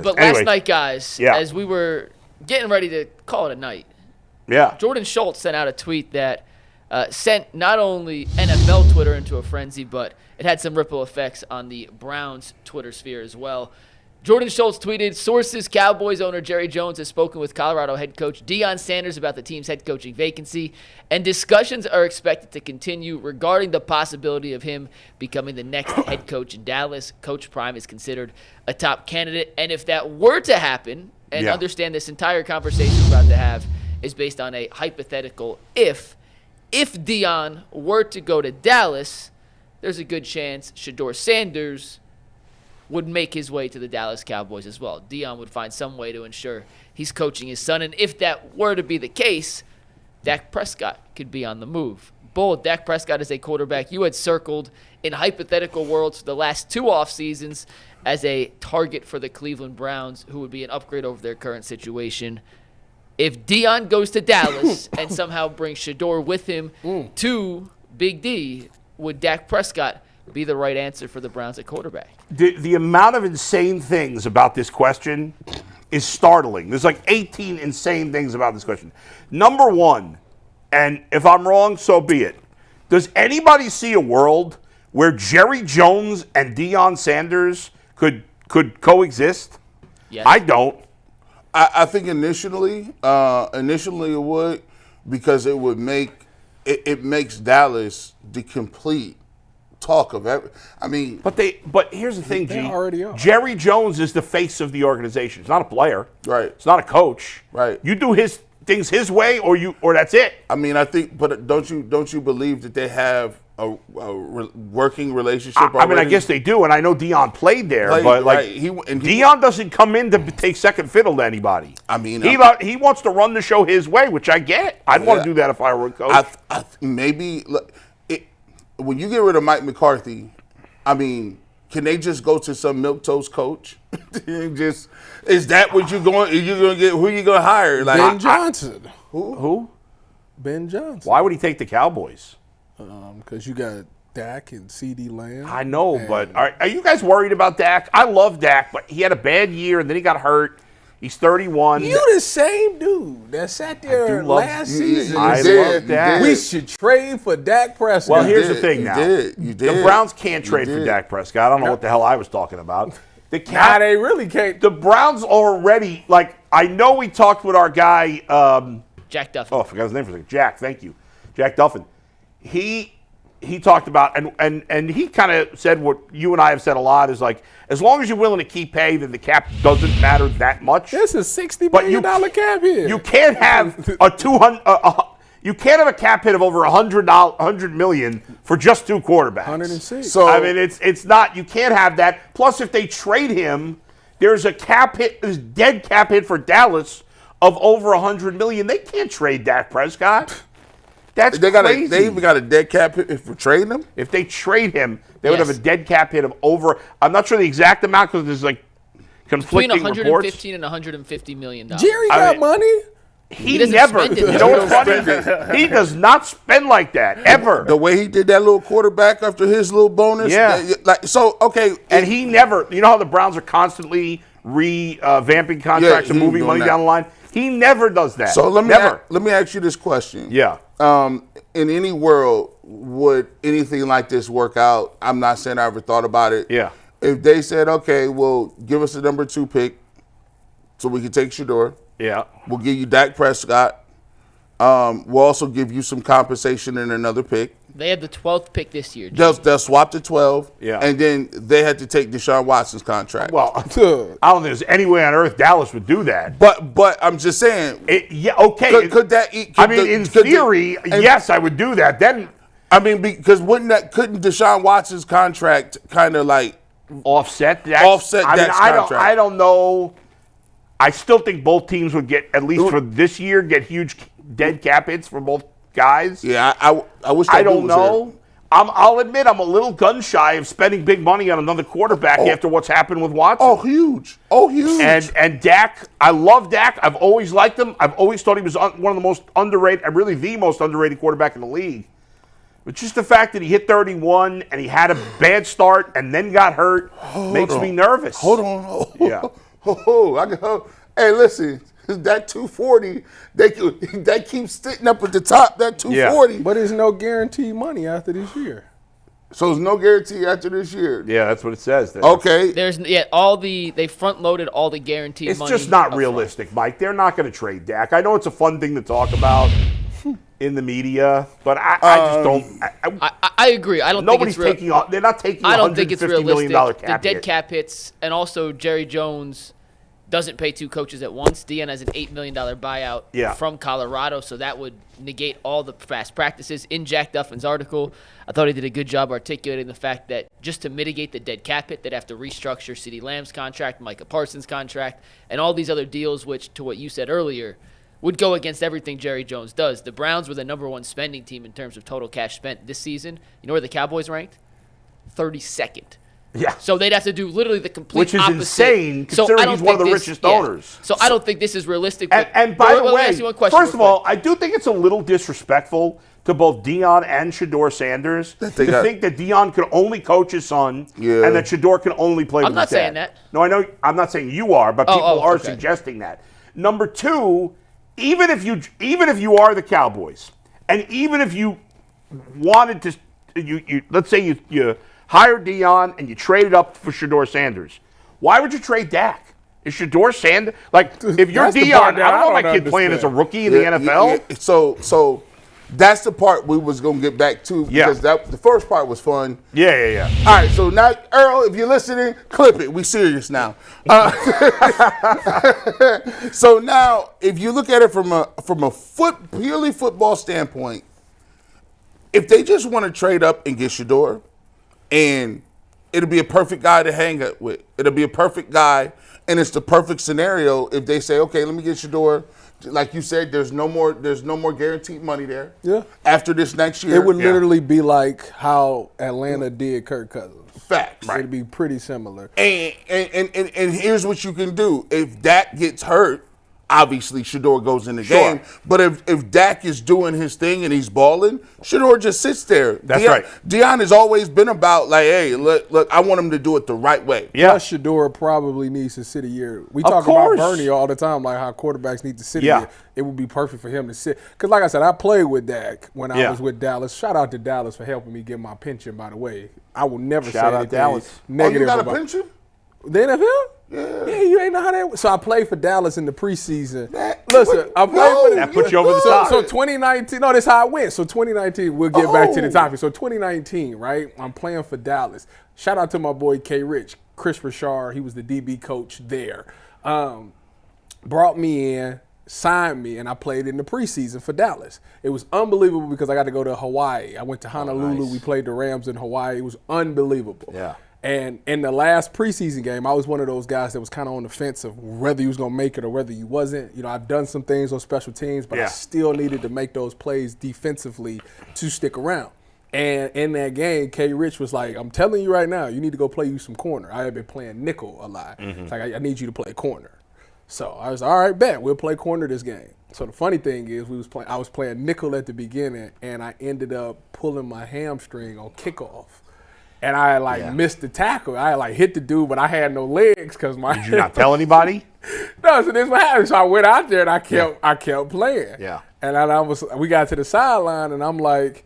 But Anyway. last night, guys, as we were getting ready to call it a night, Jordan Schultz sent out a tweet that sent not only NFL Twitter into a frenzy, but it had some ripple effects on the Browns Twitter sphere as well. Jordan Schultz tweeted, sources, Cowboys owner Jerry Jones has spoken with Colorado head coach Deion Sanders about the team's head coaching vacancy, and discussions are expected to continue regarding the possibility of him becoming the next head coach in Dallas. Coach Prime is considered a top candidate, and if that were to happen, and understand this entire conversation we're about to have is based on a hypothetical if Deion were to go to Dallas, there's a good chance Shedeur Sanders would make his way to the Dallas Cowboys as well. Deion would find some way to ensure he's coaching his son. And if that were to be the case, Dak Prescott could be on the move. Bold, Dak Prescott is a quarterback you had circled in hypothetical worlds for the last 2 off seasons as a target for the Cleveland Browns, who would be an upgrade over their current situation. If Deion goes to Dallas and somehow brings Shedeur with him to Big D, would Dak Prescott be the right answer for the Browns at quarterback? The amount of insane things about this question is startling. There's like 18 insane things about this question. Number one, and if I'm wrong, so be it. Does anybody see a world where Jerry Jones and Deion Sanders could coexist? Yes. I don't. I think initially it would, because it makes Dallas the complete talk of every. I mean, but here's the thing, G. already are. Jerry Jones is the face of the organization. It's not a player. Right. It's not a coach. Right. You do his things his way, or that's it. I mean, I think, but don't you believe that they have a working relationship already? I mean, I guess they do, and I know Deion played there, but Deion doesn't come in to take second fiddle to anybody. I mean, he wants to run the show his way, which I get. I'd want to do that if I were a coach. Maybe when you get rid of Mike McCarthy, I mean, can they just go to some milquetoast coach? Is that what you're going? You're going to get? Who are you going to hire? Like Ben Johnson. Who? Ben Johnson. Why would he take the Cowboys? Because you got Dak and CD Lamb. I know, but are you guys worried about Dak? I love Dak, but he had a bad year, and then he got hurt. He's 31. You the same dude that sat there last season. I love Dak. We should trade for Dak Prescott. Well, here's the thing now. You did. The Browns can't trade for Dak Prescott. I don't know what the hell I was talking about. They really can't. The Browns already, I know we talked with our guy. Jack Duffin. Oh, I forgot his name for a second. Jack, thank you. Jack Duffin. He talked about, and he kind of said what you and I have said a lot, is like, as long as you're willing to keep pay, then the cap doesn't matter that much. This is $60 million cap hit. You can't have you can't have a cap hit of over $100 million for just 2 quarterbacks. 106. So I mean, it's not. You can't have that. Plus, if they trade him, there's a cap hit, there's dead cap hit for Dallas of over $100 million. They can't trade Dak Prescott. That's crazy. They even got a dead cap hit for trading him? If they trade him, they would have a dead cap hit of over, I'm not sure the exact amount because there's conflicting between 115 reports. and $150 million. Jerry got money? He doesn't never. spend it. You know what's funny? He does not spend like that, ever. The way he did that little quarterback after his little bonus? Yeah. And he never, you know how the Browns are constantly revamping contracts and moving money down the line? He never does that. So let me ask you this question. Yeah. In any world, would anything like this work out? I'm not saying I ever thought about it. Yeah. If they said, okay, well, give us the number 2 pick so we can take Shedeur. Yeah. We'll give you Dak Prescott. We'll also give you some compensation in another pick. They had the 12th pick this year. They'll swap to 12. Yeah. And then they had to take Deshaun Watson's contract. Well, I don't think there's any way on earth Dallas would do that. But I'm just saying. Could that eat? In theory, yes, I would do that. Then, I mean, because couldn't Deshaun Watson's contract kind of like offset Dak's contract? I don't know. I still think both teams would get, at least for this year, get huge dead cap hits for both guys. Yeah, I wish. I don't know. I'll admit I'm a little gun shy of spending big money on another quarterback after what's happened with Watson. Oh, huge. And Dak, I love Dak. I've always liked him. I've always thought he was one of the most underrated, really the most underrated quarterback in the league. But just the fact that he hit 31 and he had a bad start and then got hurt makes me nervous. Hold on. Yeah. Hey, listen, that 240, they keep sitting up at the top, that 240. Yeah. But there's no guaranteed money after this year. So there's no guarantee after this year. Yeah, that's what it says there. Okay. They front loaded all the guaranteed money. It's just not realistic, Mike. They're not going to trade Dak. I know it's a fun thing to talk about in the media, but I just don't. I agree. I don't think it's taking on. They're not taking. I don't think it's realistic. The dead cap hits, and also Jerry Jones doesn't pay two coaches at once. Deion has an $8 million buyout from Colorado, so that would negate all the past practices. In Jack Duffin's article, I thought he did a good job articulating the fact that just to mitigate the dead cap hit, they'd have to restructure CeeDee Lamb's contract, Micah Parsons' contract, and all these other deals, which, to what you said earlier, would go against everything Jerry Jones does. The Browns were the number one spending team in terms of total cash spent this season. You know where the Cowboys ranked? 32nd. Yeah. So they'd have to do literally the complete opposite. Which is opposite. Insane, considering he's one of the richest owners. So I don't think this is realistic. And by the way, first of all, I do think it's a little disrespectful to both Deion and Shedeur Sanders to think that Deion could only coach his son and that Shedeur can only play with his dad. I'm not saying that. No, I know. I'm not saying you are, but people are suggesting that. Number two, even if you are the Cowboys, and even if you wanted to, you let's say you hired Deion and you traded up for Shedeur Sanders, why would you trade Dak? Is Shedeur Sanders if you're Deion? I don't want my kid playing as a rookie in the NFL. So that's the part we was gonna get back to because the first part was fun. Yeah. All right, so now Earl, if you're listening, clip it. We serious now. So now, if you look at it from a purely football standpoint, if they just want to trade up and get Shedeur, and it'll be a perfect guy to hang up with. It'll be a perfect guy, and it's the perfect scenario if they say, okay, let me get Shedeur. Like you said, there's no more guaranteed money there. Yeah. After this next year. It would literally be like how Atlanta did Kirk Cousins. Facts. Right. It'd be pretty similar. And here's what you can do. If Dak gets hurt, obviously Shedeur goes in the game. But if Dak is doing his thing and he's balling, Shedeur just sits there. That's right. Deion has always been about like, hey, look, I want him to do it the right way. Yeah. Plus Shedeur probably needs to sit a year. We talk about Bernie all the time, like how quarterbacks need to sit a year. It would be perfect for him to sit. Because like I said, I played with Dak when I was with Dallas. Shout out to Dallas for helping me get my pension, by the way. I will never say anything Dallas. Oh, negative you got about a pension? The NFL? Yeah, you ain't know how that. So I played for Dallas in the preseason. Listen, I played for that put you over the top. So 2019, no, that's how it went. So 2019, we'll get back to the topic. So 2019, right? I'm playing for Dallas. Shout out to my boy K. Rich, Chris Richard. He was the DB coach there. Brought me in, signed me, and I played in the preseason for Dallas. It was unbelievable because I got to go to Hawaii. I went to Honolulu. We played the Rams in Hawaii. It was unbelievable. Yeah. And in the last preseason game, I was one of those guys that was kind of on the fence of whether you was going to make it or whether you wasn't. You know, I've done some things on special teams, but I still needed to make those plays defensively to stick around. And in that game, K. Rich was like, I'm telling you right now, you need to go play you some corner. I had been playing nickel a lot. It's like, I need you to play corner. So I was all right, bet, we'll play corner this game. So the funny thing is I was playing nickel at the beginning, and I ended up pulling my hamstring on kickoff. And I missed the tackle. I hit the dude, but I had no legs because my. Did you not tell anybody? No, so this what happened. So I went out there and I kept playing. Yeah. And we got to the sideline and I'm like,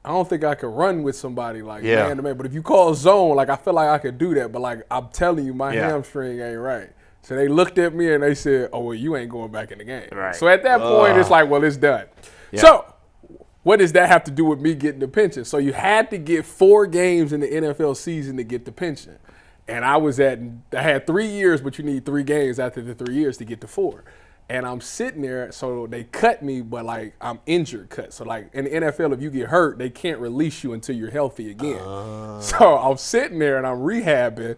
I don't think I could run with somebody man to man. But if you call zone, I feel like I could do that. But I'm telling you, my hamstring ain't right. So they looked at me and they said, "Oh well, you ain't going back in the game." Right. So at that point, it's like, well, it's done. Yeah. So. What does that have to do with me getting the pension? So you had to get 4 games in the NFL season to get the pension. And I had 3 years, but you need 3 games after the 3 years to get to 4. And I'm sitting there, so they cut me, but I'm injured cut. So in the NFL, if you get hurt, they can't release you until you're healthy again. So I'm sitting there and I'm rehabbing,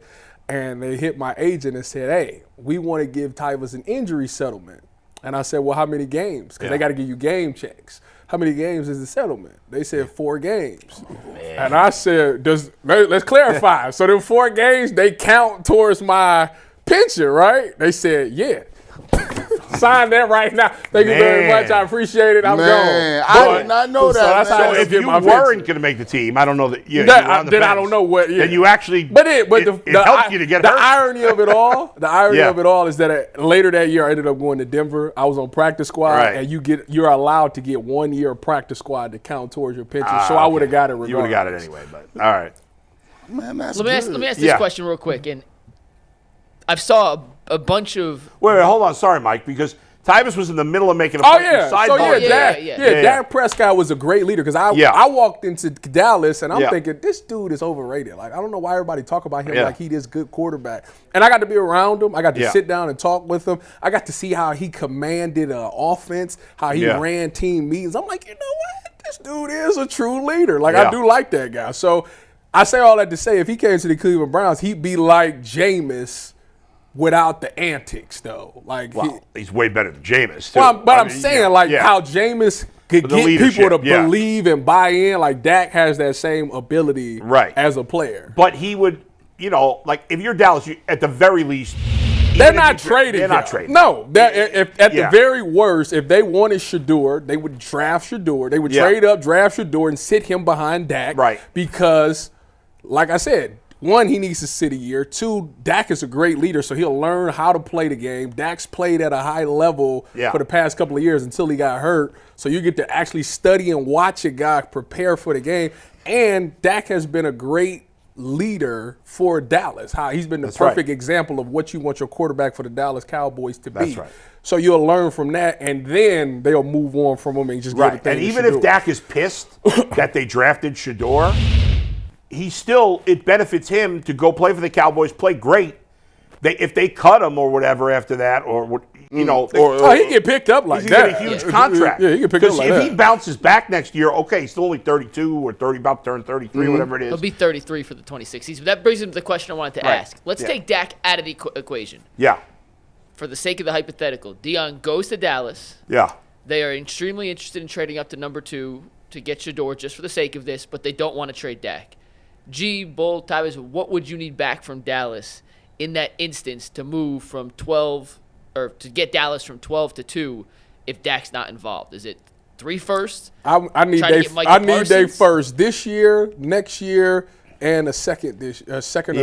and they hit my agent and said, hey, we want to give Tyvis an injury settlement. And I said, well, how many games? Because they got to give you game checks. How many games is the settlement? They said 4 games. And I said, let's clarify. So them 4 games, they count towards my pension, right? They said, yeah. Sign that right now. Thank you very much. I appreciate it. I'm gone. I did not know that. So if you weren't going to make the team, I don't know that. Then I don't know what. Yeah. Then you actually. But it helped you to get the hurt. irony of it all. The irony of it all is that later that year I ended up going to Denver. I was on practice squad, and you're allowed to get 1 year of practice squad to count towards your pension. So I would have got it regardless. You would have got it anyway. But all right. Man, let me ask this question real quick, and I've saw a bunch of. Wait, hold on. Sorry, Mike, because Tyvis was in the middle of making a sidebar. Dak Prescott was a great leader because I walked into Dallas and I'm thinking this dude is overrated. Like I don't know why everybody talk about him like he this good quarterback. And I got to be around him. I got to sit down and talk with him. I got to see how he commanded an offense, how he ran team meetings. I'm like, you know what? This dude is a true leader. Like I do like that guy. So I say all that to say if he came to the Cleveland Browns, he'd be like Jameis. Without the antics, though, he's way better than Jameis. Too. Well, I'm saying how Jameis could get people to believe and buy in. Like Dak has that same ability, as a player. But he would, if you're Dallas, at the very least, they're not trading. They're not trading. No, if at the very worst, if they wanted Shedeur, they would draft Shedeur. They would trade up, draft Shedeur, and sit him behind Dak. Right. Because, like I said. One, he needs to sit a year. Two, Dak is a great leader, so he'll learn how to play the game. Dak's played at a high level for the past couple of years until he got hurt. So you get to actually study and watch a guy prepare for the game. And Dak has been a great leader for Dallas. How he's been the perfect example of what you want your quarterback for the Dallas Cowboys to be. That's right. So you'll learn from that, and then they'll move on from him and just give the thing And even if Dak is pissed that they drafted Shedeur, it benefits him to go play for the Cowboys, play great. If they cut him or whatever after that, or he can get picked up like that. He's get a huge contract. Yeah, he can pick up like that. Because if he bounces back next year, he's still only 32 or 30, about to turn 33, whatever it is. He'll be 33 for the 26 season. That brings him to the question I wanted to ask. Let's take Dak out of the equation. Yeah. For the sake of the hypothetical, Deion goes to Dallas. Yeah. They are extremely interested in trading up to number 2 to get Shedeur just for the sake of this, but they don't want to trade Dak. Bull, Tyvis, what would you need back from Dallas in that instance to move from 12 or to get Dallas from 12 to 2 if Dak's not involved? Is it 3 firsts? I need their first this year, next year, and a second or third this year.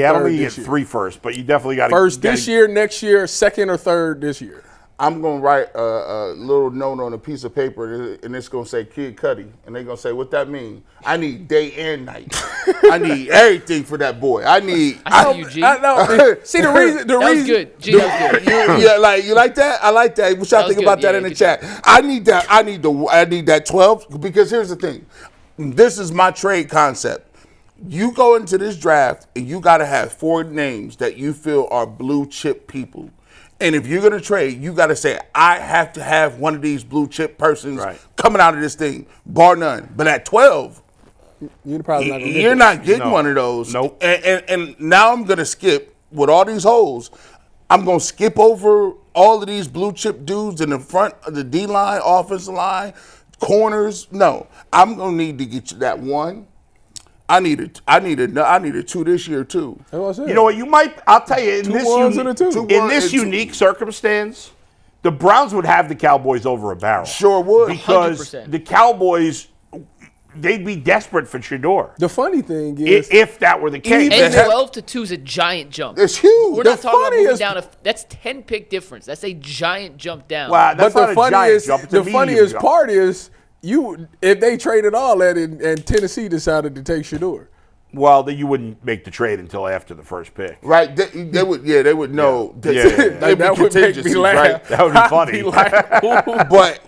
I don't think you get 3 firsts, but you definitely got first this year, next year, second or third this year. I'm going to write a little note on a piece of paper, and it's going to say Kid Cudi. And they're going to say, what that mean? I need day and night. I need everything for that boy. I saw you, G. See, the reason. That was good. G, that was good. You like that? I like that. What y'all think about that in the chat? I need that. I need that 12, because here's the thing. This is my trade concept. You go into this draft, and you got to have 4 names that you feel are blue chip people. And if you're going to trade, you got to say, I have to have one of these blue chip persons coming out of this thing, bar none. But at 12, you're not getting one of those. Nope. And now I'm going to skip with all these holes. I'm going to skip over all of these blue chip dudes in the front of the D-line, offensive line, corners. No, I'm going to need to get you that one. I need a 2 this year too. You know what? I'll tell you, in this unique circumstance, the Browns would have the Cowboys over a barrel. Sure would. Because 100%. The Cowboys, they'd be desperate for Shedeur. The funny thing is, if that were the case, and 12 to 2 is a giant jump. It's huge. We're not talking about moving down. That's 10 pick difference. That's a giant jump down. Wow, that's not a giant jump. It's a medium funniest jump. part is, if they traded all that and Tennessee decided to take Shedeur. Well, then you wouldn't make the trade until after the first pick. Right. They would know. That would make me laugh. Right? That would be funny. But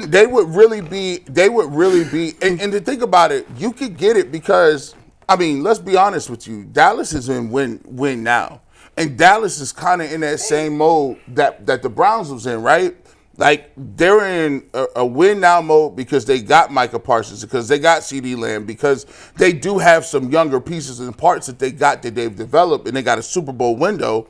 they would really be, and to think about it, you could get it because, I mean, let's be honest with you. Dallas is in win now. And Dallas is kind of in that same mode that the Browns was in, right? Like, they're in a win-now mode because they got Micah Parsons, because they got CeeDee Lamb, because they do have some younger pieces and parts that they've developed, and they got a Super Bowl window.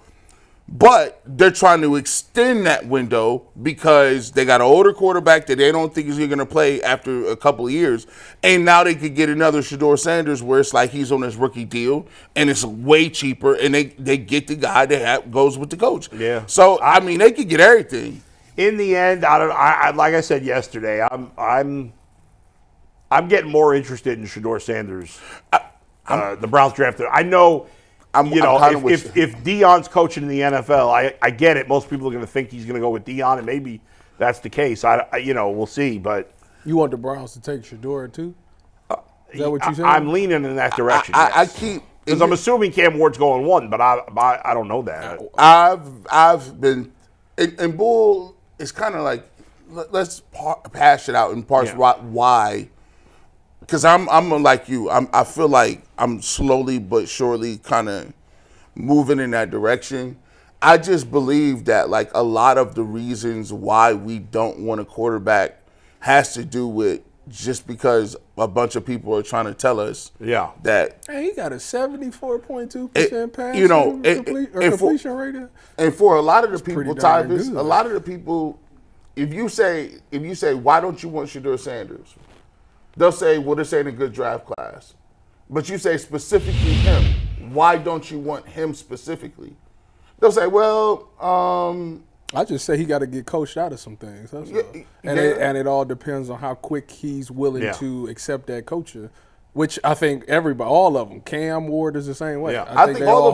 But they're trying to extend that window because they got an older quarterback that they don't think is going to play after a couple of years. And now they could get another Deion Sanders where it's like he's on his rookie deal, and it's way cheaper, and they get the guy that goes with the coach. Yeah. So, I mean, they could get everything. In the end, I like I said yesterday, I'm getting more interested in Shedeur Sanders, the Browns drafted. I know, if Deion's coaching in the NFL, I get it. Most people are going to think he's going to go with Deion, and maybe that's the case. We'll see. But you want the Browns to take Shedeur too? Is that what you said? I'm leaning in that direction. I keep because I'm assuming Cam Ward's going 1, but I don't know that. I've been and Bull is kind of like let's hash it out and parse why. Because I'm like you. I feel like I'm slowly but surely kind of moving in that direction. I just believe that like a lot of the reasons why we don't want a quarterback has to do with just because a bunch of people are trying to tell us that he got a 74.2% pass completion rate. And for a lot of the people, Tyvis, a lot of the people, if you say why don't you want Shedeur Sanders? They'll say, well, this ain't a good draft class. But you say specifically him. Why don't you want him specifically? They'll say, well, I just say he got to get coached out of some things. That's all. And it all depends on how quick he's willing to accept that coaching, which I think all of them. Cam Ward is the same way. Yeah. I think all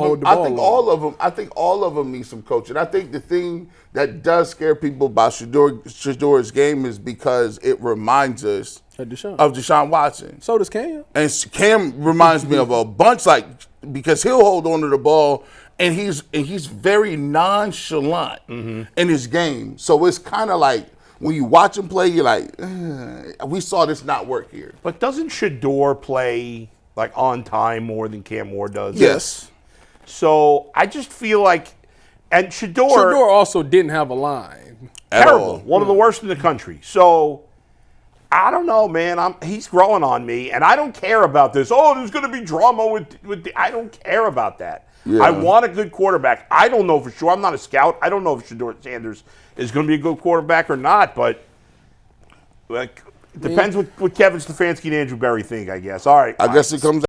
of them need some coaching. I think the thing that does scare people about Shedeur's game is because it reminds us of Deshaun Watson. So does Cam. And Cam reminds me of a bunch, because he'll hold on to the ball and he's very nonchalant in his game. So it's kind of like when you watch him play, you're like, we saw this not work here. But doesn't Shedeur play like on time more than Cam Ward does? Yes. So I just feel like, and Shedeur also didn't have a line. Terrible. One of the worst in the country. So I don't know, man. He's growing on me, and I don't care about this. Oh, there's going to be drama with I don't care about that. Yeah. I want a good quarterback. I don't know for sure. I'm not a scout. I don't know if Shedeur Sanders is going to be a good quarterback or not, but it depends what Kevin Stefanski and Andrew Berry think, I guess. All right. I guess it comes